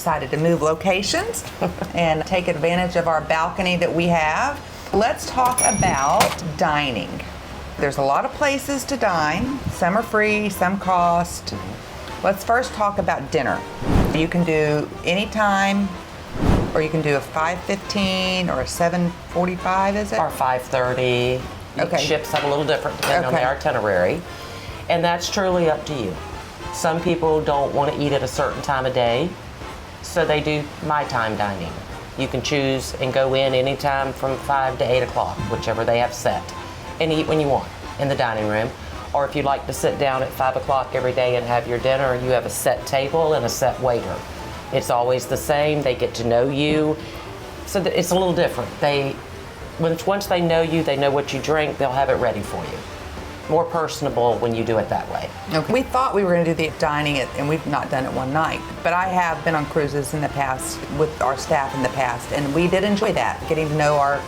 decided to move locations and take advantage of our balcony that we have. Let's talk about dining. There's a lot of places to dine. Some are free, some cost. Let's first talk about dinner. You can do anytime, or you can do a 5:15 or a 7:45, is it? Or 5:30. Okay. Ships have a little different depending on the itinerary. And that's truly up to you. Some people don't want to eat at a certain time of day, so they do my time dining. You can choose and go in anytime from 5 to 8 o'clock, whichever they have set, and eat when you want in the dining room. Or if you'd like to sit down at 5 o'clock every day and have your dinner, you have a set table and a set waiter. It's always the same. They get to know you. So it's a little different. Once they know you, they know what you drink, they'll have it ready for you. More personable when you do it that way. Okay. We thought we were going to do the dining, and we've not done it one night. But I have been on cruises in the past with our staff in the past, and we did enjoy that, getting to know our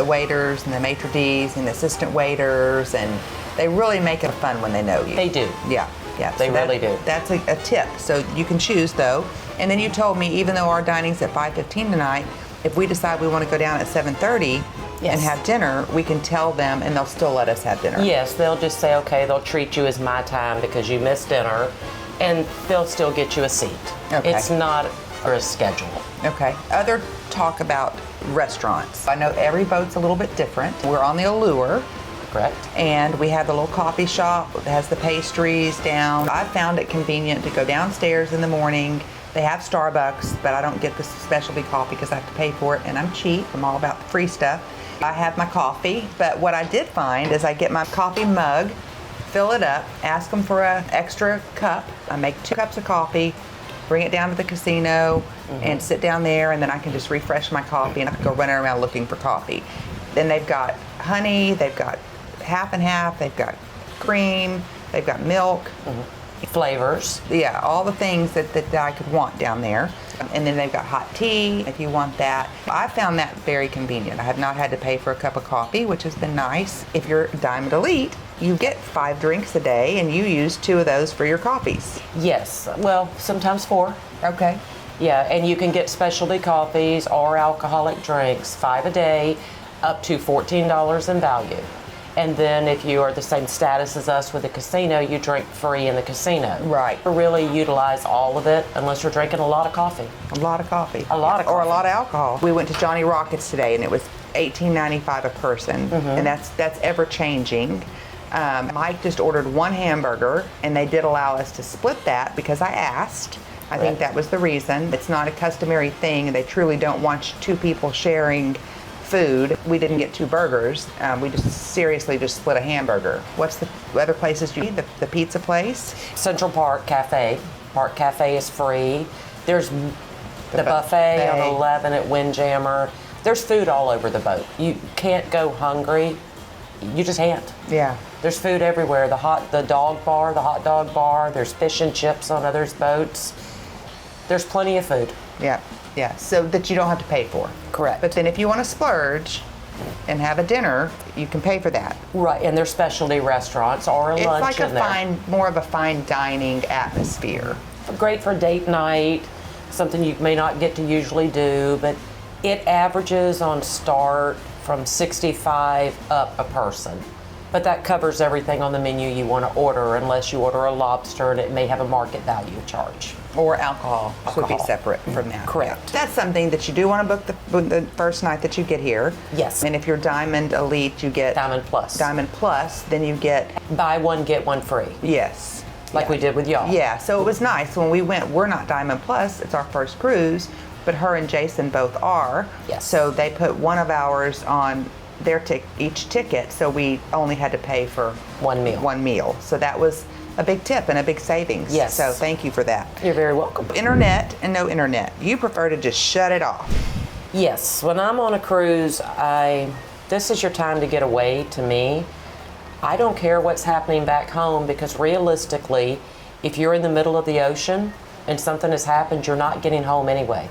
waiters and the maitre d's and the assistant waiters, and they really make it fun when they know you. They do. Yeah. They really do. That's a tip. So you can choose, though. And then you told me, even though our dining's at 5:15 tonight, if we decide we want to go down at 7:30 and have dinner, we can tell them, and they'll still let us have dinner. Yes, they'll just say, okay, they'll treat you as my time because you missed dinner, and they'll still get you a seat. Okay. It's not a schedule. Okay. Other talk about restaurants. I know every boat's a little bit different. We're on the Allure. Correct. And we have the little coffee shop that has the pastries down. I found it convenient to go downstairs in the morning. They have Starbucks, but I don't get the specialty coffee because I have to pay for it, and I'm cheap. I'm all about the free stuff. I have my coffee, but what I did find is I get my coffee mug, fill it up, ask them for an extra cup. I make 2 cups of coffee, bring it down to the casino, and sit down there, and then I can just refresh my coffee, and I can go running around looking for coffee. Then they've got honey, they've got half and half, they've got cream, they've got milk. Flavors. Yeah, all the things that I could want down there. And then they've got hot tea if you want that. I found that very convenient. I have not had to pay for a cup of coffee, which has been nice. If you're Diamond Elite, you get 5 drinks a day, and you use 2 of those for your coffees. Yes, well, sometimes 4. Okay. Yeah, and you can get specialty coffees or alcoholic drinks, 5 a day, up to $14 in value. And then if you are the same status as us with the casino, you drink free in the casino. Right. To really utilize all of it unless you're drinking a lot of coffee. A lot of coffee. A lot of Or a coffee. lot of alcohol. We went to Johnny Rockets today, and it was $18.95 a person, and that's ever changing. Mike just ordered 1 hamburger, and they did allow us to split that because I asked. I think that was the reason. It's not a customary thing, and they truly don't want 2 people sharing food. We didn't get 2 burgers. We just seriously just split a hamburger. What's the other places you eat? The pizza place? Central Park Cafe. Park Cafe is free. There's the buffet on 11 at Windjammer. There's food all over the boat. You can't go hungry. You just can't. Yeah. There's food everywhere. The hot dog bar. There's fish and chips on others' boats. There's plenty of food. Yeah. Yeah, so that you don't have to pay for. Correct. But then if you want to splurge and have a dinner, you can pay for that. Right, and there's specialty restaurants or a It's lunch like in there. more of a fine dining atmosphere. Great for date night, something you may not get to usually do, but it averages on start from $65 up a person. But that covers everything on the menu you want to order, unless you order a lobster and it may have a market value charge. Or alcohol would be Alcohol. separate from that. Correct. Yeah. That's something that you do want to book the first night that you get here. Yes. And if you're Diamond Elite, you get Diamond Plus. Diamond Plus, then you get, Buy one, get one free, yes. like we did with y'all. Yeah, so it was nice when we went. We're not Diamond Plus, it's our first cruise, but her and Jason both are. Yes. So they put one of ours on their each ticket, so we only had to pay for One meal. So that was a big tip and a big savings. Yes. So thank you for that. You're very welcome. Internet and no internet. You prefer to just shut it off. Yes, when I'm on a cruise, this is your time to get away to me. I don't care what's happening back home, because realistically, if you're in the middle of the ocean and something has happened, you're not getting home anyway.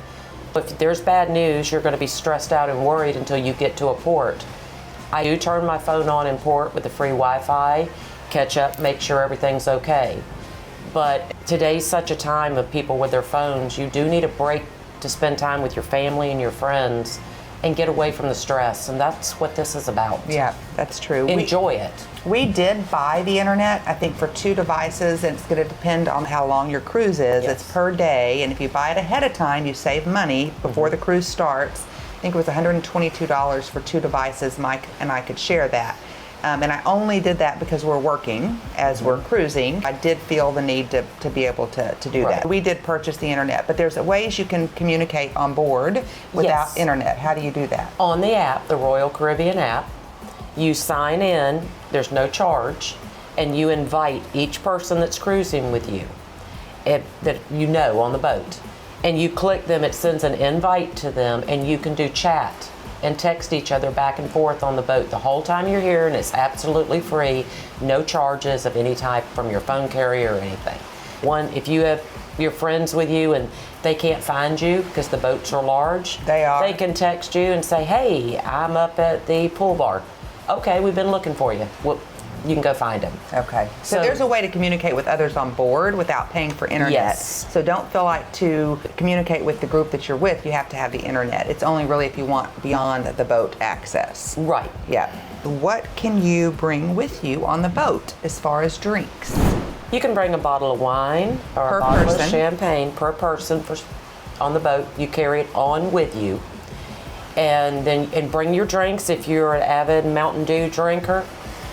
If there's bad news, you're going to be stressed out and worried until you get to a port. I do turn my phone on in port with the free Wi-Fi, catch up, make sure everything's okay. But today's such a time of people with their phones. You do need a break to spend time with your family and your friends and get away from the stress. And that's what this is about. Yeah, that's true. Enjoy it. We did buy the internet, I think, for 2 devices, and it's going to depend on how long your cruise is. Yes. It's per day, and if you buy it ahead of time, you save money before the cruise starts. I think it was $122 for 2 devices. Mike and I could share that. And I only did that because we're working as we're cruising. I did feel the need to be able to do Right. that. We did purchase the internet, but there's ways you can communicate on board without Yes. internet. How do you do that? On the app, the Royal Caribbean app, you sign in, there's no charge, and you invite each person that's cruising with you that you know on the boat. And you click them, it sends an invite to them, and you can do chat and text each other back and forth on the boat the whole time you're here, and it's absolutely free, no charges of any type from your phone carrier or anything. One, if you have your friends with you and they can't find you because the boats are large, They can text you and say, hey, I'm up at the pool bar. Okay, we've been looking for you. Well, you can go find them. Okay. So So- there's a way to communicate with others on board without paying for internet. Yes. So don't feel like to communicate with the group that you're with, you have to have the internet. It's only really if you want beyond the boat access. Right. Yeah. What can you bring with you on the boat as far as drinks? You can bring a bottle of wine or Per a bottle person. of champagne per person on the boat. You carry it on with you. And bring your drinks if you're an avid Mountain Dew drinker.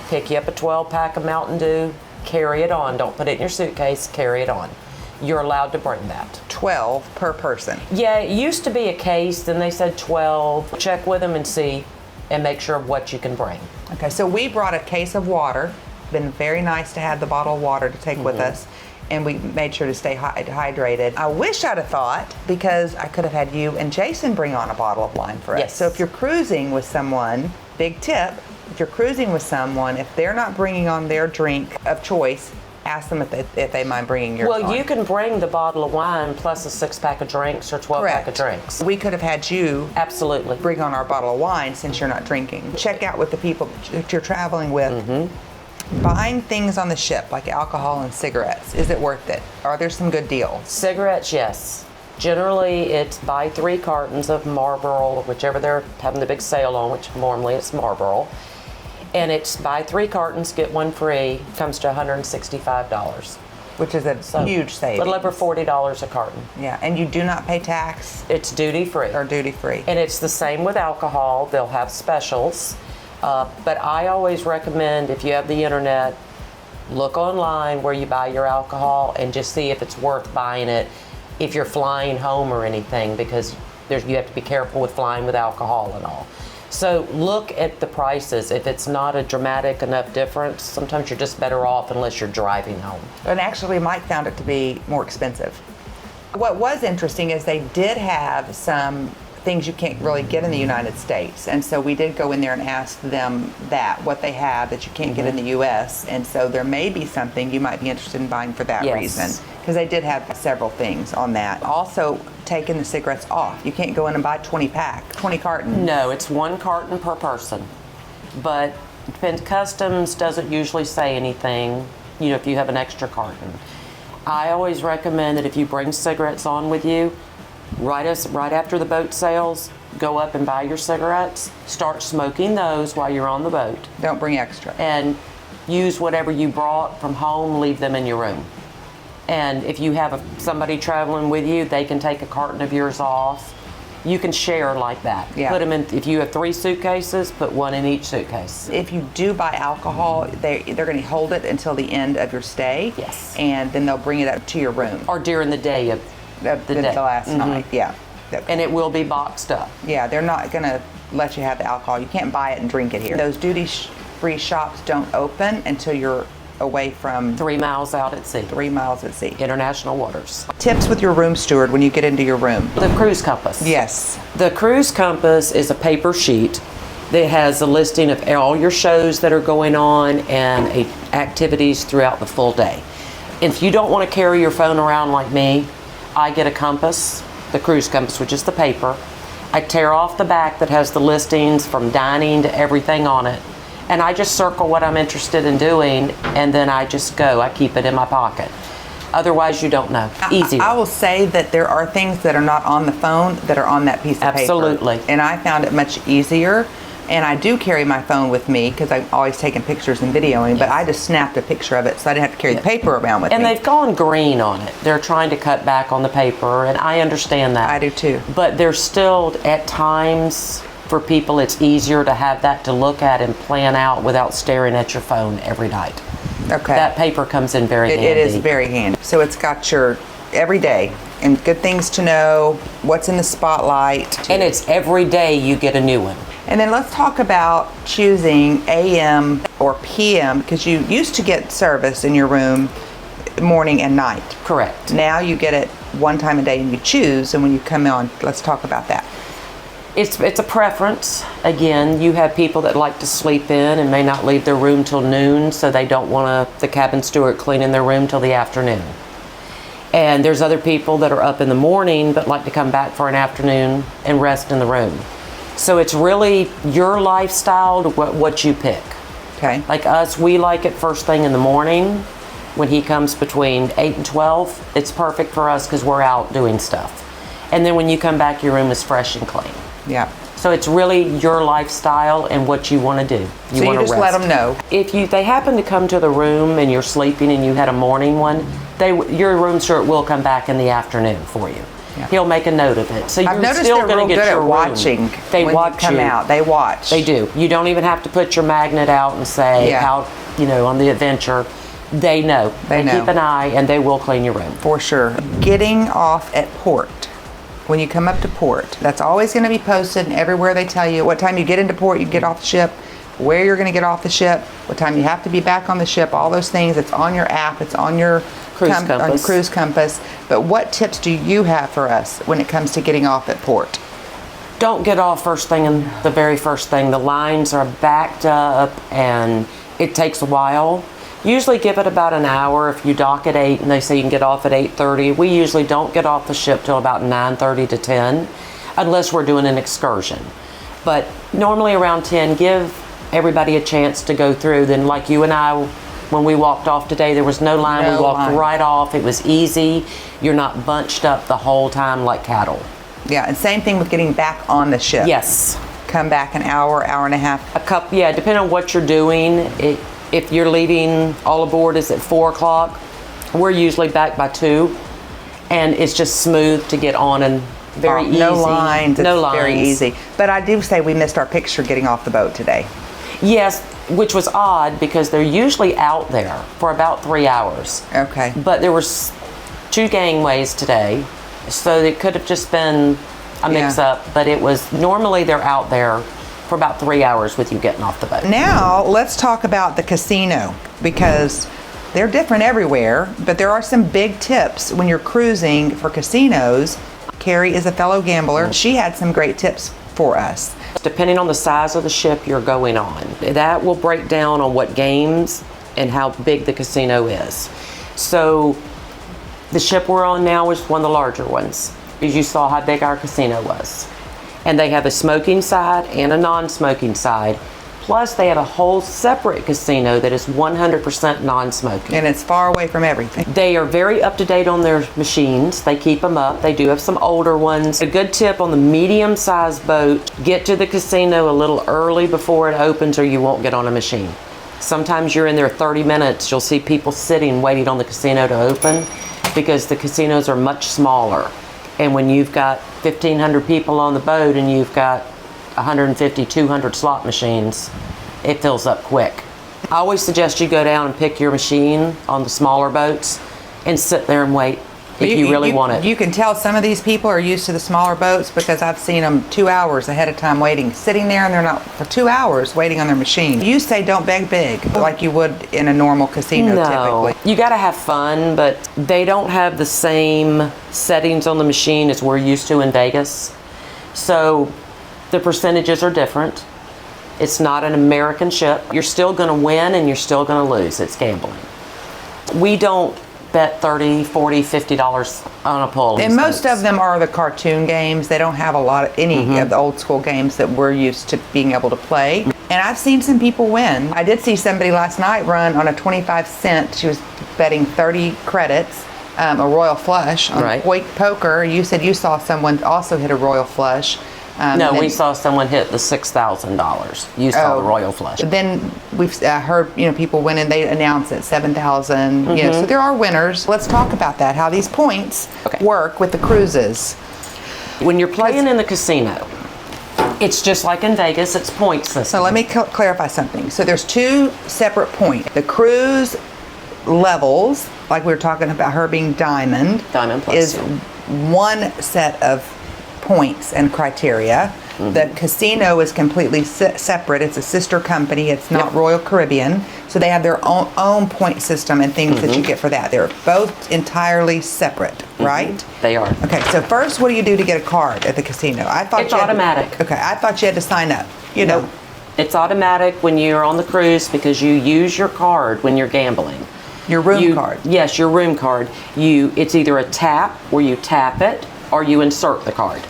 Pick you up a 12-pack of Mountain Dew, carry it on. Don't put it in your suitcase, carry it on. You're allowed to bring that. 12 per person. Yeah, it used to be a case, then they said 12. Check with them and see and make sure of what you can bring. Okay, so we brought a case of water. Been very nice to have the bottle of water to take with us. And we made sure to stay hydrated. I wish I'd have thought, because I could have had you and Jason bring on a bottle of wine for us. Yes. So if you're cruising with someone, big tip, if you're cruising with someone, if they're not bringing on their drink of choice, ask them if they mind bringing yours on. Well, you can bring the bottle of wine plus a 6-pack of drinks or 12-pack of drinks. We could have had you Absolutely. bring on our bottle of wine since you're not drinking. Check out with the people that you're traveling with. Buying things on the ship like alcohol and cigarettes, is it worth it? Are there some good deals? Cigarettes, yes. Generally, it's buy 3 cartons of Marlboro, or whichever they're having the big sale on, which normally it's Marlboro. And it's buy 3 cartons, get 1 free, comes to $165. Which is a huge A savings. little over $40 a carton. Yeah, and you do not pay tax It's duty free. or duty free. And it's the same with alcohol. They'll have specials. But I always recommend, if you have the internet, look online where you buy your alcohol and just see if it's worth buying it if you're flying home or anything, because you have to be careful with flying with alcohol and all. So look at the prices. If it's not a dramatic enough difference, sometimes you're just better off unless you're driving home. And actually, Mike found it to be more expensive. What was interesting is they did have some things you can't really get in the United States. And so we did go in there and ask them what they have that you can't get in the U.S. And so there may be something you might be interested in buying for that Yes. reason. Because they did have several things on that. Also, taking the cigarettes off. You can't go in and buy 20 cartons. No, it's 1 carton per person. But Customs doesn't usually say anything, if you have an extra carton. I always recommend that if you bring cigarettes on with you, right after the boat sails, go up and buy your cigarettes, start smoking those while you're on the boat, Don't bring extra. and use whatever you brought from home, leave them in your room. And if you have somebody traveling with you, they can take a carton of yours off. You can share like that. Yeah. Put them in, if you have 3 suitcases, put 1 in each suitcase. If you do buy alcohol, they're going to hold it until the end of your stay. Yes. And then they'll bring it up to your room. Or during the day of the day. last night. Yeah. and it will be boxed up. Yeah, they're not going to let you have the alcohol. You can't buy it and drink it here. Those duty-free shops don't open until you're away from 3 miles out at sea. 3 miles at sea. International waters. Tips with your room steward when you get into your room. The cruise compass. Yes. The cruise compass is a paper sheet that has a listing of all your shows that are going on and activities throughout the full day. If you don't want to carry your phone around like me, I get a compass, the cruise compass, which is the paper. I tear off the back that has the listings from dining to everything on it. And I just circle what I'm interested in doing, and then I just go. I keep it in my pocket. Otherwise, you don't know. Easy. I will say that there are things that are not on the phone that are on that piece of paper. Absolutely. And I found it much easier. And I do carry my phone with me because I'm always taking pictures and videoing, but I just snapped a picture of it so I didn't have to carry the paper around with me. And they've gone green on it. They're trying to cut back on the paper, and I understand that. I do too. But there's still, at times, for people, it's easier to have that to look at and plan out without staring at your phone every night. Okay. That paper comes in very handy. It is very handy. So it's got your every day and good things to know, what's in the spotlight. And it's every day you get a new one. And then let's talk about choosing AM or PM, because you used to get service in your room morning and night. Correct. Now you get it one time a day and you choose, and when you come on, let's talk about that. It's a preference. Again, you have people that like to sleep in and may not leave their room till noon, so they don't want the cabin steward cleaning their room till the afternoon. And there's other people that are up in the morning but like to come back for an afternoon and rest in the room. So it's really your lifestyle to what you pick. Okay. Like us, we like it first thing in the morning. When he comes between 8 and 12, it's perfect for us because we're out doing stuff. And then when you come back, your room is fresh and clean. Yeah. So it's really your lifestyle and what you want to do. So you just let them know. If they happen to come to the room and you're sleeping and you had a morning one, your room steward will come back in the afternoon for you. Yeah. He'll make a note of it. So I've you're noticed still they're going real to get good your at room. watching. They when watch you come you. out. They watch. They do. You don't even have to put your magnet out and say out, on the adventure. They know. They know. Keep an eye and they will clean your room. For sure. Getting off at port. When you come up to port, that's always going to be posted, and everywhere they tell you what time you get into port, you get off the ship, where you're going to get off the ship, what time you have to be back on the ship, all those things. It's on your app, it's on your cruise compass. But what tips do you have for us when it comes to getting off at port? Don't get off first thing and the very first thing. The lines are backed up and it takes a while. Usually give it about an hour. If you dock at 8 and they say you can get off at 8:30, we usually don't get off the ship till about 9:30 to 10, unless we're doing an excursion. But normally around 10, give everybody a chance to go through. Then like you and I, when we walked off today, there was no line. We walked right off. It was easy. You're not bunched up the whole time like cattle. Yeah, and same thing with getting back on the ship. Yes. Come back an hour, hour and a half. Depending on what you're doing. If you're leaving all aboard is at 4 o'clock, we're usually back by 2, and it's just smooth to get on and very easy. No lines. It's no lines. Very easy. But I do say we missed our picture getting off the boat today. Yes, which was odd because they're usually out there for about 3 hours. Okay. But there was 2 gangways today, so it could have just been a mix-up. But it was normally they're out there for about 3 hours with you getting off the boat. Now let's talk about the casino, because they're different everywhere, but there are some big tips when you're cruising for casinos. Carrie is a fellow gambler. She had some great tips for us. Depending on the size of the ship you're going on, that will break down on what games and how big the casino is. So the ship we're on now is one of the larger ones. As you saw how big our casino was. And they have a smoking side and a non-smoking side. Plus they have a whole separate casino that is 100% non-smoking. And it's far away from everything. They are very up to date on their machines. They keep them up. They do have some older ones. A good tip on the medium-sized boat, get to the casino a little early before it opens or you won't get on a machine. Sometimes you're in there 30 minutes. You'll see people sitting waiting on the casino to open because the casinos are much smaller. And when you've got 1,500 people on the boat and you've got 150, 200 slot machines, it fills up quick. I always suggest you go down and pick your machine on the smaller boats and sit there and wait if you really want it. You can tell some of these people are used to the smaller boats because I've seen them 2 hours ahead of time waiting, sitting there, and they're not for 2 hours waiting on their machine. You say don't beg big like you would in a normal casino typically. You got to have fun, but they don't have the same settings on the machine as we're used to in Vegas. So the percentages are different. It's not an American ship. You're still going to win and you're still going to lose. It's gambling. We don't bet $30, $40, $50 on a pull. And most of them are the cartoon games. They don't have any of the old school games that we're used to being able to play. And I've seen some people win. I did see somebody last night run on a 25 cent. She was betting 30 credits a royal flush on Right. Point Poker. You said you saw someone also hit a royal flush. No, and we then- saw someone hit the $6,000. You saw the royal flush. Then we've heard, people win and they announce it 7,000. So there are winners. Let's talk about that. How these points Okay. work with the cruises. When you're playing in the casino, it's just like in Vegas, it's point system. So let me clarify something. So there's two separate points. The cruise levels, like we were talking about her being Diamond, Diamond Plus, is yeah. one set of points and criteria. The casino is completely separate. It's a sister company. It's not Yep. Royal Caribbean. So they have their own point system and things that you get for that. They're both entirely separate, right? They are. Okay, so first, what do you do to get a card at the casino? I thought It's you had to- automatic. okay, I thought you had to sign up. No. It's automatic when you're on the cruise because you use your card when you're gambling. Your room card. Yes, your room card. It's either a tap where you tap it or you insert the card.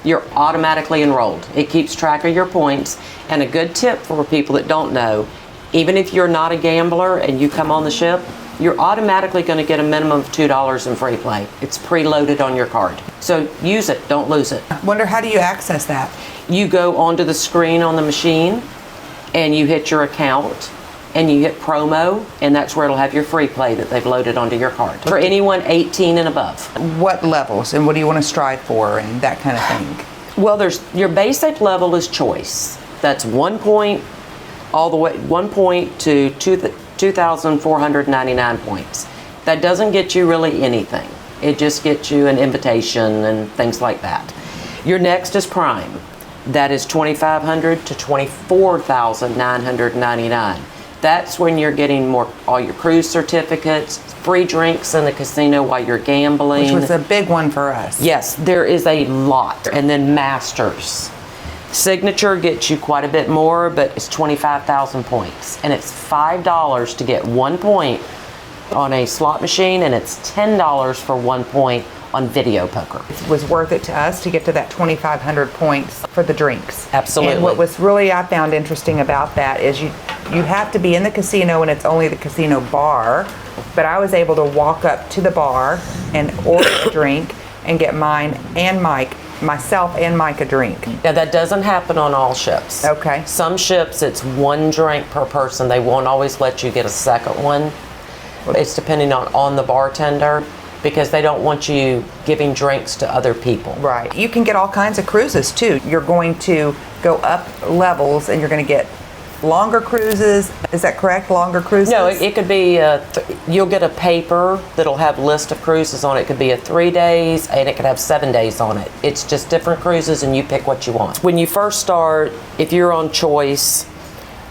You're automatically enrolled. It keeps track of your points. And a good tip for people that don't know, even if you're not a gambler and you come on the ship, you're automatically going to get a minimum of $2 in free play. It's preloaded on your card. So use it, don't lose it. Wonder, how do you access that? You go onto the screen on the machine and you hit your account and you hit promo, and that's where it'll have your free play that they've loaded onto your card for anyone 18 and above. What levels and what do you want to strive for and that kind of thing? Well, there's your basic level is choice. That's 1 point all the way 1 point to 2,499 points. That doesn't get you really anything. It just gets you an invitation and things like that. Your next is prime. That is 2,500 to 24,999. That's when you're getting all your cruise certificates, free drinks in the casino while you're gambling. Which was a big one for us. Yes, there is a lot. And then Masters. Signature gets you quite a bit more, but it's 25,000 points. And it's $5 to get 1 point on a slot machine, and it's $10 for 1 point on video poker. It was worth it to us to get to that 2,500 points for the drinks. Absolutely. And what was really, I found interesting about that is you have to be in the casino and it's only the casino bar, but I was able to walk up to the bar and order a drink and get myself and Mike a drink. Now that doesn't happen on all ships. Okay. Some ships it's 1 drink per person. They won't always let you get a second one. It's depending on the bartender, because they don't want you giving drinks to other people. Right. You can get all kinds of cruises too. You're going to go up levels and you're going to get longer cruises. Is that correct? Longer cruises? No, it could be, you'll get a paper that'll have a list of cruises on it. It could be a 3 days and it could have 7 days on it. It's just different cruises and you pick what you want. When you first start, if you're on choice,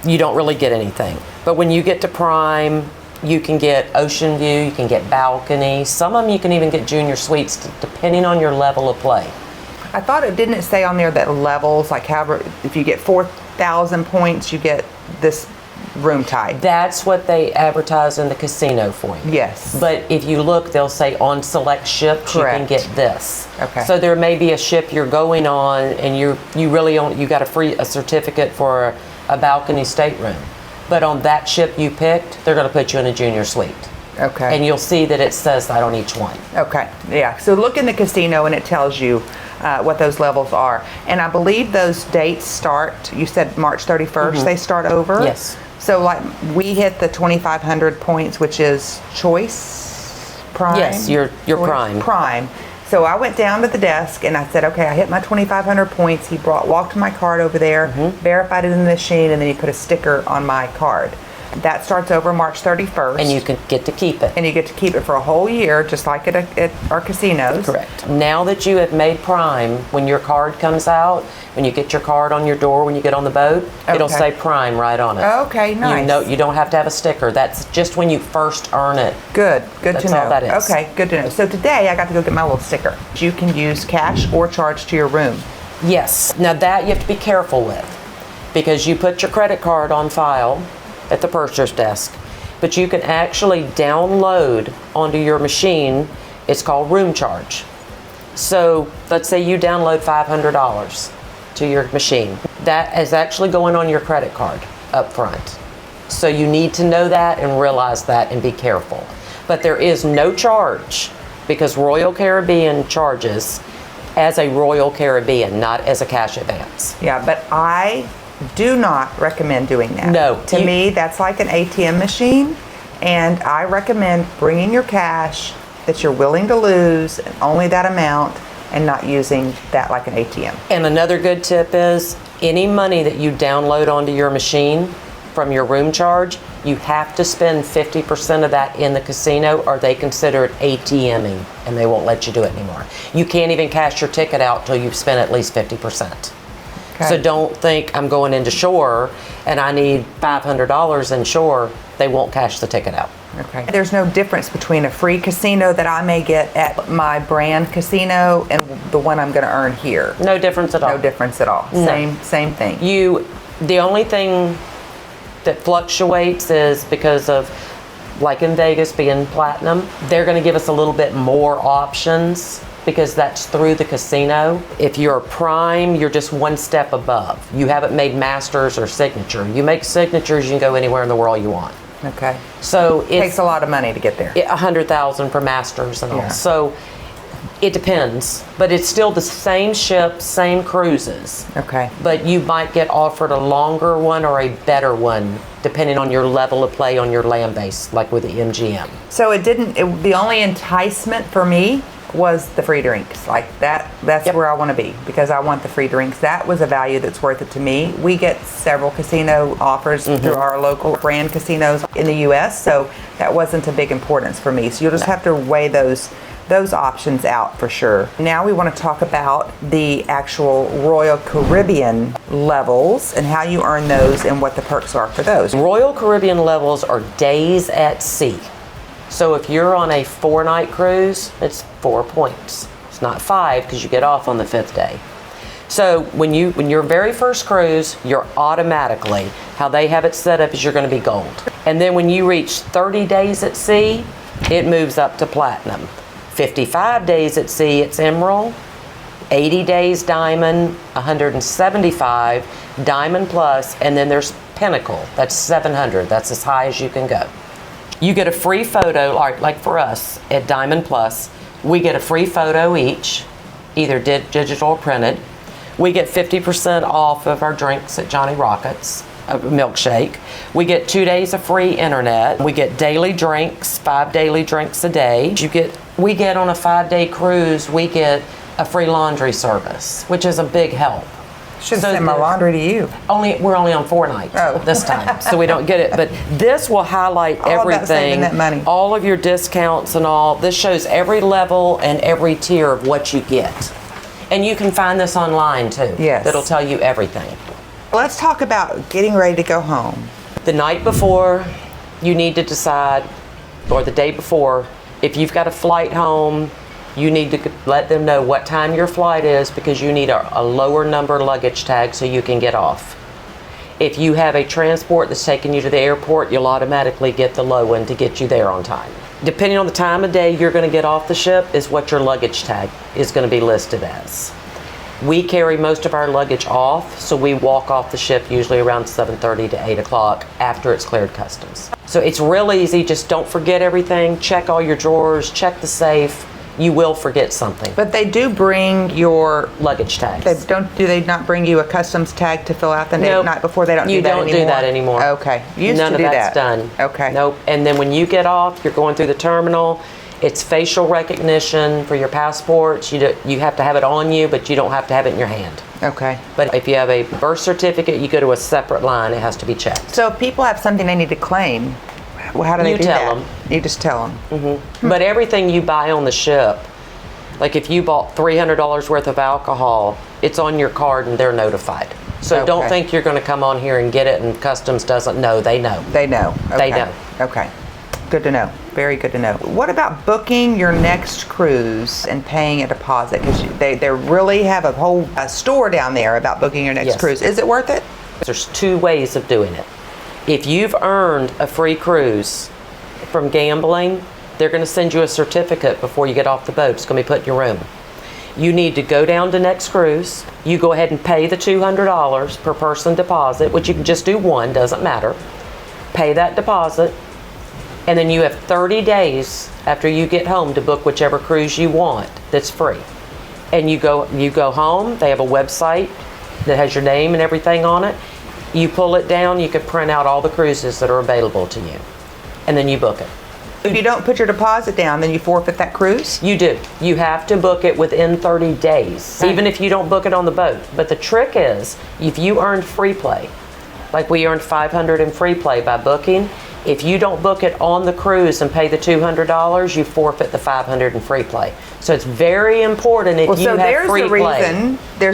you don't really get anything. But when you get to prime, you can get ocean view, you can get balcony. Some of them you can even get junior suites depending on your level of play. I thought it didn't say on there that levels, like however, if you get 4,000 points, you get this room type. That's what they advertise in the casino for you. Yes. But if you look, they'll say on select ships you can Correct. get this. Okay. So there may be a ship you're going on and you got a certificate for a balcony stateroom. But on that ship you picked, they're going to put you in a junior suite. Okay. And you'll see that it says that on each one. Okay, yeah. So look in the casino and it tells you what those levels are. And I believe those dates start, you said March 31st they start over? Yes. So like we hit the 2,500 points, which is choice, prime? Yes, your Choice? prime. Prime. So I went down to the desk and I said, okay, I hit my 2,500 points. He walked my card over there, verified it in the machine, and then he put a sticker on my card. That starts over March 31st. And you can get to keep it. And you get to keep it for a whole year, just like at our casinos. Correct. Now that you have made Prime, when your card comes out, when you get your card on your door when you get on the boat, it'll Okay. say Prime right on it. Okay, nice. You don't have to have a sticker. That's just when you first earn it. Good to That's know. all that is. Okay, good to know. So today I got to go get my little sticker. You can use cash or charge to your room. Yes. Now that you have to be careful with, because you put your credit card on file at the purser's desk, but you can actually download onto your machine. It's called room charge. So let's say you download $500 to your machine. That is actually going on your credit card up front. So you need to know that and realize that and be careful. But there is no charge because Royal Caribbean charges as a Royal Caribbean, not as a cash advance. Yeah, but I do not recommend doing that. No, To me, that's like an ATM machine, and I recommend bringing your cash that you're willing to lose, and only that amount, and not using that like an ATM. And another good tip is any money that you download onto your machine from your room charge, you have to spend 50% of that in the casino or they consider it ATMing and they won't let you do it anymore. You can't even cash your ticket out till you've spent at least 50%. Okay. So don't think I'm going into Shore and I need $500 in Shore. They won't cash the ticket out. Okay. There's no difference between a free casino that I may get at my brand casino and the one I'm going to earn here. No difference at all. No difference at all. No. Same thing. The only thing that fluctuates is because of, like in Vegas being platinum, they're going to give us a little bit more options because that's through the casino. If you're prime, you're just one step above. You haven't made masters or signature. You make signatures, you can go anywhere in the world you want. Okay. So It takes a lot of money to get there. $100,000 for masters and all. Yeah. So it depends, but it's still the same ship, same cruises. Okay. But you might get offered a longer one or a better one, depending on your level of play on your land base, like with the MGM. So the only enticement for me was the free drinks. Like that's Yep. where I want to be because I want the free drinks. That was a value that's worth it to me. We get several casino offers through our local brand casinos in the US, so that wasn't a big importance for me. So you'll just have to weigh those options out for sure. Now we want to talk about the actual Royal Caribbean levels and how you earn those and what the perks are for those. Royal Caribbean levels are days at sea. So if you're on a 4-night cruise, it's 4 points. It's not 5 because you get off on the 5th day. So when your very first cruise, you're automatically, how they have it set up is you're going to be gold. And then when you reach 30 days at sea, it moves up to platinum. 55 days at sea, it's emerald. 80 days diamond, 175 diamond plus, and then there's pinnacle. That's 700. That's as high as you can go. You get a free photo, like for us at Diamond Plus, we get a free photo each, either digital or printed. We get 50% off of our drinks at Johnny Rockets, a milkshake. We get 2 days of free internet. We get daily drinks, 5 daily drinks a day. We get on a 5-day cruise, we get a free laundry service, which is a big help. Should send my laundry to you. We're only on 4 nights this time, so we don't get it. But this will highlight All about everything, saving that money. all of your discounts and all. This shows every level and every tier of what you get. And you can find this online too. Yes. That'll tell you everything. Let's talk about getting ready to go home. The night before, you need to decide, or the day before, if you've got a flight home, you need to let them know what time your flight is because you need a lower number luggage tag so you can get off. If you have a transport that's taking you to the airport, you'll automatically get the low one to get you there on time. Depending on the time of day you're going to get off the ship is what your luggage tag is going to be listed as. We carry most of our luggage off, so we walk off the ship usually around 7:30 to 8 o'clock after it's cleared customs. So it's real easy, just don't forget everything, check all your drawers, check the safe. You will forget something. But they do bring your Luggage tags. do they not bring you a customs tag to fill out the Nope. night before? They don't do that anymore. You don't do that anymore. Okay. You used None to do of that's that. done. Okay. Nope. And then when you get off, you're going through the terminal. It's facial recognition for your passports. You have to have it on you, but you don't have to have it in your hand. Okay. But if you have a birth certificate, you go to a separate line. It has to be checked. So if people have something they need to claim, well, how do they You do tell that? them. You just tell them. But everything you buy on the ship, like if you bought $300 worth of alcohol, it's on your card and they're notified. So don't Okay. think you're going to come on here and get it and customs doesn't know. They know. They know. They Okay. know. Okay. Good to know. Very good to know. What about booking your next cruise and paying a deposit? Because they really have a whole store down there about booking your next Yes. cruise. Is it worth it? There's 2 ways of doing it. If you've earned a free cruise from gambling, they're going to send you a certificate before you get off the boat. It's going to be put in your room. You need to go down to next cruise. You go ahead and pay the $200 per person deposit, which you can just do one, doesn't matter. Pay that deposit. And then you have 30 days after you get home to book whichever cruise you want that's free. And you go home, they have a website that has your name and everything on it. You pull it down, you can print out all the cruises that are available to you. And then you book it. If you don't put your deposit down, then you forfeit that cruise? You do. You have to book it within 30 days, even if you don't book it on the boat. But the trick is, if you earned free play, like we earned $500 in free play by booking, if you don't book it on the cruise and pay the $200, you forfeit the $500 in free play. So it's very important if you have free play. There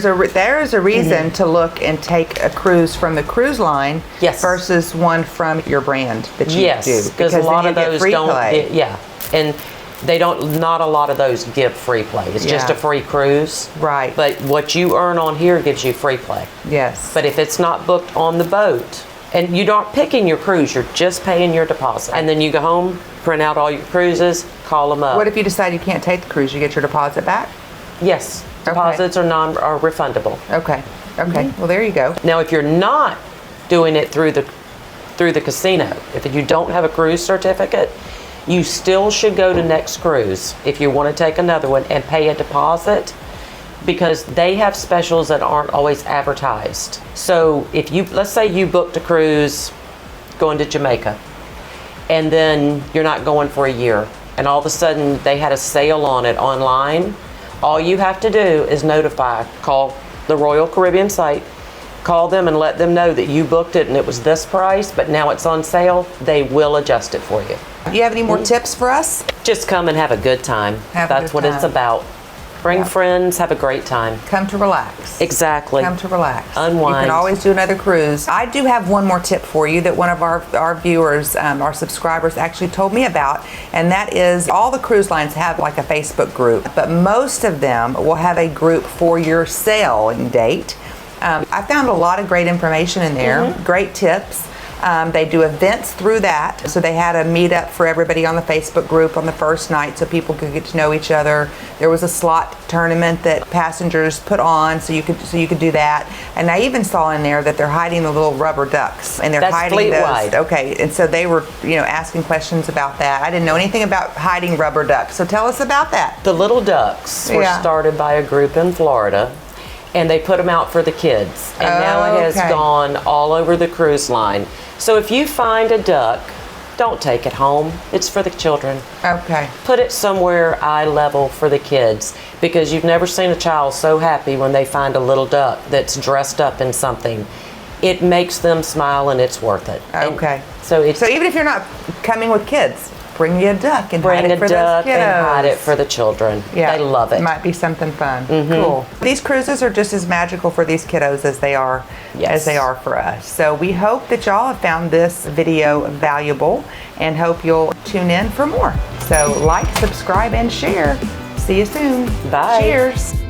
is a reason to look and take a cruise from the cruise line versus one from your brand that you do. Because a lot of those don't. And they don't. Not a lot of those give free play. It's just a free cruise. Right. But what you earn on here gives you free play. Yes. But if it's not booked on the boat, and you're not picking your cruise, you're just paying your deposit. And then you go home, print out all your cruises, call them up. What if you decide you can't take the cruise? You get your deposit back? Yes. Deposits are refundable. Okay. Well, there you go. Now, if you're not doing it through the casino, if you don't have a cruise certificate, you still should go to Next Cruise if you want to take another one and pay a deposit, because they have specials that aren't always advertised. So if let's say you booked a cruise going to Jamaica, and then you're not going for a year, and all of a sudden they had a sale on it online, all you have to do is call the Royal Caribbean site, call them and let them know that you booked it and it was this price, but now it's on sale. They will adjust it for you. Do you have any more tips for us? Just come and have a good time. That's what it's about. Bring friends, have a great time. Come to relax. Exactly. Come to relax. Unwind. You can always do another cruise. I do have one more tip for you that one of our viewers, our subscribers actually told me about, and that is all the cruise lines have like a Facebook group, but most of them will have a group for your sailing date. I found a lot of great information in there, great tips. They do events through that. So they had a meetup for everybody on the Facebook group on the first night so people could get to know each other. There was a slot tournament that passengers put on so you could do that. And I even saw in there that they're hiding the little rubber ducks, and they're hiding those. Okay, and so they were, asking questions about that. I didn't know anything about hiding rubber ducks. So tell us about that. The little ducks were started by a group in Florida, and they put them out for the kids. And now it has gone all over the cruise line. So if you find a duck, don't take it home. It's for the children. Okay. Put it somewhere eye level for the kids, because you've never seen a child so happy when they find a little duck that's dressed up in something. It makes them smile, and it's worth it. Okay. So even if you're not coming with kids, bring you a duck and hide it for those kiddos. And hide it for the children. Yeah, they love it. Might be something fun. Cool. These cruises are just as magical for these kiddos as they are for us. So we hope that y'all have found this video valuable, and hope you'll tune in for more. So like, subscribe, and share. See you soon. Bye. Cheers.